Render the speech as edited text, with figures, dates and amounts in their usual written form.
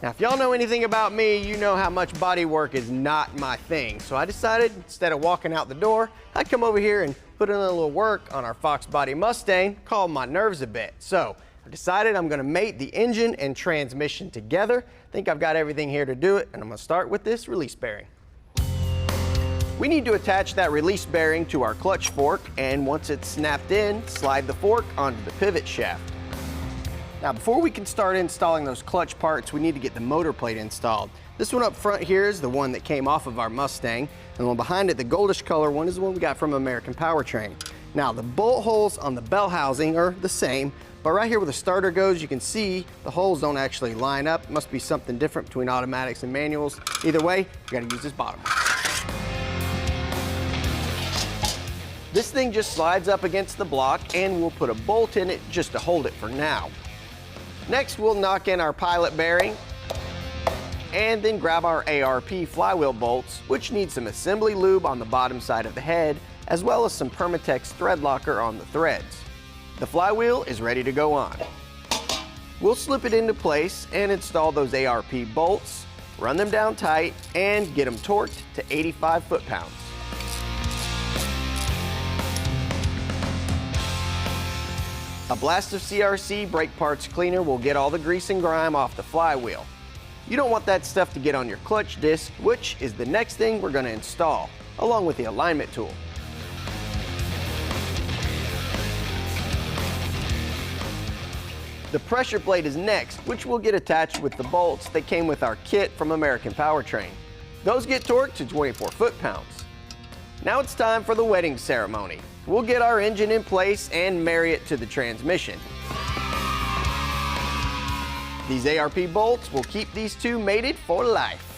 Now, if y'all know anything about me, you know how much body work is not my thing. So I decided, instead of walking out the door, I'd come over here and put in a little work on our Fox body Mustang, calm my nerves a bit. So I decided I'm gonna mate the engine and transmission together. I think I've got everything here to do it, and I'm gonna start with this release bearing. We need to attach that release bearing to our clutch fork, and once it's snapped in, slide the fork onto the pivot shaft. Now, before we can start installing those clutch parts, we need to get the motor plate installed. This one up front here is the one that came off of our Mustang, and the one behind it, the goldish color one, is the one we got from American Powertrain. Now, the bolt holes on the bell housing are the same, but right here where the starter goes, you can see the holes don't actually line up. It must be something different between automatics and manuals. Either way, you gotta use this bottom one. This thing just slides up against the block, and we'll put a bolt in it just to hold it for now. Next, we'll knock in our pilot bearing and then grab our ARP flywheel bolts, which need some assembly lube on the bottom side of the head, as well as some Permatex thread locker on the threads. The flywheel is ready to go on. We'll slip it into place and install those ARP bolts, run them down tight, and get them torqued to 85 foot-pounds. A blast of CRC brake parts cleaner will get all the grease and grime off the flywheel. You don't want that stuff to get on your clutch disc, which is the next thing we're going to install, along with the alignment tool. The pressure plate is next, which will get attached with the bolts that came with our kit from American Powertrain. Those get torqued to 24 foot-pounds. Now it's time for the wedding ceremony. We'll get our engine in place and marry it to the transmission. These ARP bolts will keep these two mated for life.